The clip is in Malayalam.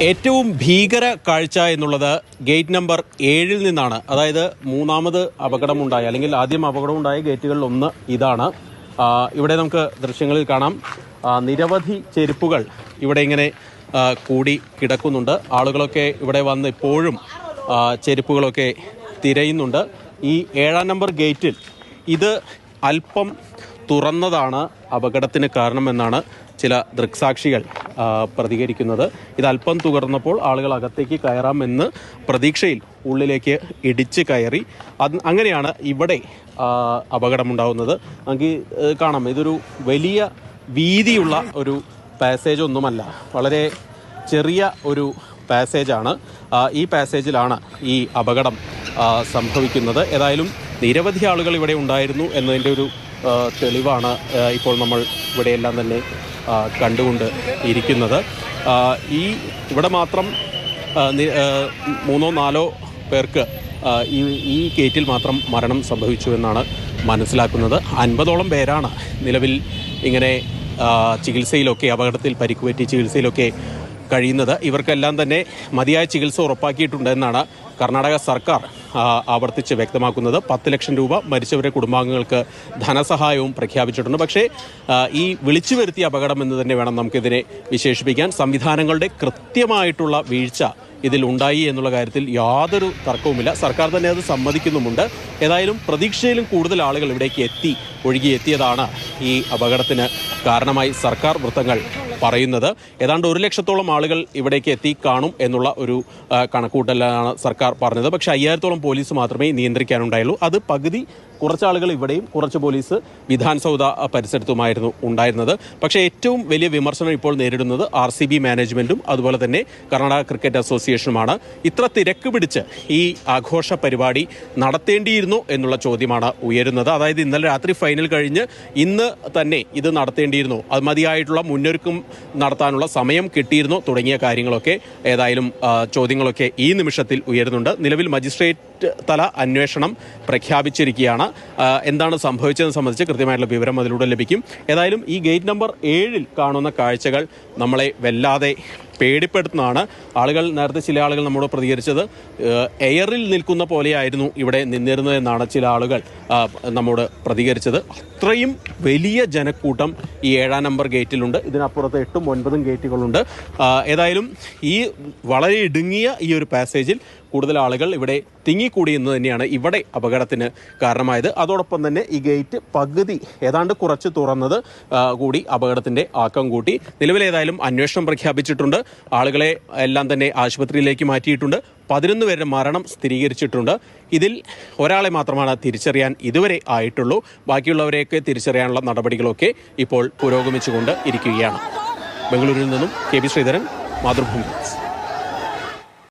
ഏറ്റവും ഭീകര കാഴ്ച എന്നുള്ളത് ഗേറ്റ് നമ്പർ 7 നിന്നാണ്. അതായത് മൂന്നാമത് അപകടമുണ്ടായ അല്ലെങ്കിൽ ആദ്യം അപകടമുണ്ടായ ഗേറ്റുകളിൽ ഒന്ന് ഇതാണ്. ഇവിടെ നമുക്ക് ദൃശ്യങ്ങളിൽ കാണാം, നിരവധി ചെരുപ്പുകൾ ഇവിടെ ഇങ്ങനെ കൂടി കിടക്കുന്നുണ്ട്. ആളുകളൊക്കെ ഇവിടെ വന്ന് ഇപ്പോഴും ചെരുപ്പുകളൊക്കെ തിരയുന്നുണ്ട്. ഈ 7-ാം നമ്പർ ഗേറ്റിൽ ഇത് അല്പം തുറന്നതാണ് അപകടത്തിന് കാരണമെന്നാണ് ചില ദൃക്സാക്ഷികൾ പ്രതികരിക്കുന്നത്. ഇത് അല്പം തുറന്നപ്പോൾ ആളുകൾ അകത്തേക്ക് കയറാമെന്ന് പ്രതീക്ഷയിൽ ഉള്ളിലേക്ക് ഇടിച്ച് കയറി. അങ്ങനെയാണ് ഇവിടെ അപകടമുണ്ടാകുന്നത്. നമുക്ക് കാണാം, ഇതൊരു വലിയ വീതിയുള്ള ഒരു പാസേജ് ഒന്നുമല്ല, വളരെ ചെറിയ ഒരു പാസേജാണ്. ഈ പാസേജിലാണ് ഈ അപകടം സംഭവിക്കുന്നത്. ഏതായാലും നിരവധി ആളുകൾ ഇവിടെ ഉണ്ടായിരുന്നു എന്നതിൻ്റെ ഒരു തെളിവാണ് ഇപ്പോൾ നമ്മൾ ഇവിടെയെല്ലാം തന്നെ കണ്ടുകൊണ്ട് ഇരിക്കുന്നത്. ഇവിടെ മാത്രം 3-4 പേർക്ക് ഈ ഗേറ്റിൽ മാത്രം മരണം സംഭവിച്ചു എന്നാണ് മനസ്സിലാക്കുന്നത്. 50ഓളം പേരാണ് നിലവിൽ ഇങ്ങനെ ചികിത്സയിലൊക്കെ, അപകടത്തിൽ പരിക്കുപറ്റി ചികിത്സയിലൊക്കെ കഴിയുന്നത്. ഇവർക്കെല്ലാം തന്നെ മതിയായ ചികിത്സ ഉറപ്പാക്കിയിട്ടുണ്ടെന്നാണ് കർണാടക സർക്കാർ ആവർത്തിച്ച് വ്യക്തമാക്കുന്നത്. 10 ലക്ഷം രൂപ മരിച്ചവരുടെ കുടുംബാംഗങ്ങൾക്ക് ധനസഹായവും പ്രഖ്യാപിച്ചിട്ടുണ്ട്. പക്ഷേ ഈ വിളിച്ചു വരുത്തിയ അപകടം എന്ന് തന്നെ വേണം നമുക്കിതിനെ വിശേഷിപ്പിക്കാൻ. സംവിധാനങ്ങളുടെ കൃത്യമായിട്ടുള്ള വീഴ്ച ഇതിൽ ഉണ്ടായി എന്നുള്ള കാര്യത്തിൽ യാതൊരു തർക്കവുമില്ല. സർക്കാർ തന്നെ അത് സമ്മതിക്കുന്നുമുണ്ട്. ഏതായാലും പ്രതീക്ഷയിലും കൂടുതൽ ആളുകൾ ഇവിടേക്ക് ഒഴുകിയെത്തിയതാണ് ഈ അപകടത്തിന് കാരണമായി സർക്കാർ വൃത്തങ്ങൾ പറയുന്നത്. ഏതാണ്ട് 1 ലക്ഷത്തോളം ആളുകൾ ഇവിടേക്ക് എത്തി കാണും എന്നുള്ള ഒരു കണക്കൂട്ടലാണ് സർക്കാർ പറഞ്ഞത്. പക്ഷേ 5000-ഓളം പോലീസ് മാത്രമേ നിയന്ത്രിക്കാനുണ്ടായുള്ളൂ. അത് പകുതി കുറച്ചാളുകൾ ഇവിടെയും കുറച്ച് പോലീസ് വിധാൻ സൗധ പരിസരത്തുമായിരുന്നു ഉണ്ടായിരുന്നത്. പക്ഷേ ഏറ്റവും വലിയ വിമർശനം ഇപ്പോൾ നേരിടുന്നത് RCB മാനേജ്മെൻറ്റും അതുപോലെ തന്നെ കർണാടക ക്രിക്കറ്റ് അസോസിയേഷനുമാണ്. ഇത്ര തിരക്ക് പിടിച്ച് ഈ ആഘോഷ പരിപാടി നടത്തേണ്ടിയിരുന്നു എന്നുള്ള ചോദ്യമാണ് ഉയരുന്നത്. അതായത് ഇന്നലെ രാത്രി ഫൈനൽ കഴിഞ്ഞ് ഇന്ന് തന്നെ ഇത് നടത്തേണ്ടിയിരുന്നു, അത് മതിയായിട്ടുള്ള മുന്നൊരുക്കം നടത്താനുള്ള സമയം കിട്ടിയിരുന്നോ തുടങ്ങിയ കാര്യങ്ങളൊക്കെ ഏതായാലും ചോദ്യങ്ങളൊക്കെ ഈ നിമിഷത്തിൽ ഉയരുന്നുണ്ട്. നിലവിൽ മജിസ്ട്രേറ്റ് തല അന്വേഷണം പ്രഖ്യാപിച്ചിരിക്കുകയാണ്. എന്താണ് സംഭവിച്ചതെന്ന് സംബന്ധിച്ച് കൃത്യമായിട്ടുള്ള വിവരം അതിലൂടെ ലഭിക്കും. ഏതായാലും ഈ ഗേറ്റ് നമ്പർ 7 കാണുന്ന കാഴ്ചകൾ നമ്മളെ വല്ലാതെ പേടിപ്പെടുത്തുന്നതാണ്. നേരത്തെ ചില ആളുകൾ നമ്മോട് പ്രതികരിച്ചത് എയറിൽ നിൽക്കുന്ന പോലെയായിരുന്നു ഇവിടെ നിന്നിരുന്നതെന്നാണ് ചില ആളുകൾ നമ്മോട് പ്രതികരിച്ചത്. അത്രയും വലിയ ജനക്കൂട്ടം ഈ 7-ാം നമ്പർ ഗേറ്റിലുണ്ട്. ഇതിനപ്പുറത്ത് 8ഉം 9ഉം ഗേറ്റുകളുണ്ട്. ഏതായാലും ഈ വളരെ ഇടുങ്ങിയ ഈ ഒരു പാസേജിൽ കൂടുതൽ ആളുകൾ ഇവിടെ തിങ്ങിക്കൂടി എന്ന് തന്നെയാണ് ഇവിടെ അപകടത്തിന് കാരണമായത്. അതോടൊപ്പം തന്നെ ഈ ഗേറ്റ് പകുതി ഏതാണ്ട് കുറച്ച് തുറന്നത് കൂടി അപകടത്തിൻ്റെ ആക്കം കൂട്ടി. നിലവിലേതായാലും അന്വേഷണം പ്രഖ്യാപിച്ചിട്ടുണ്ട്. ആളുകളെ എല്ലാം തന്നെ ആശുപത്രിയിലേക്ക് മാറ്റിയിട്ടുണ്ട്. 11 പേരുടെ മരണം സ്ഥിരീകരിച്ചിട്ടുണ്ട്. ഇതിൽ ഒരാളെ മാത്രമാണ് തിരിച്ചറിയാൻ ഇതുവരെ ആയിട്ടുള്ളൂ. ബാക്കിയുള്ളവരെയൊക്കെ തിരിച്ചറിയാനുള്ള നടപടികളൊക്കെ ഇപ്പോൾ പുരോഗമിച്ചുകൊണ്ട് ഇരിക്കുകയാണ്. ബംഗളൂരുവിൽ നിന്നും KB ശ്രീധരൻ, മാതൃഭൂമി.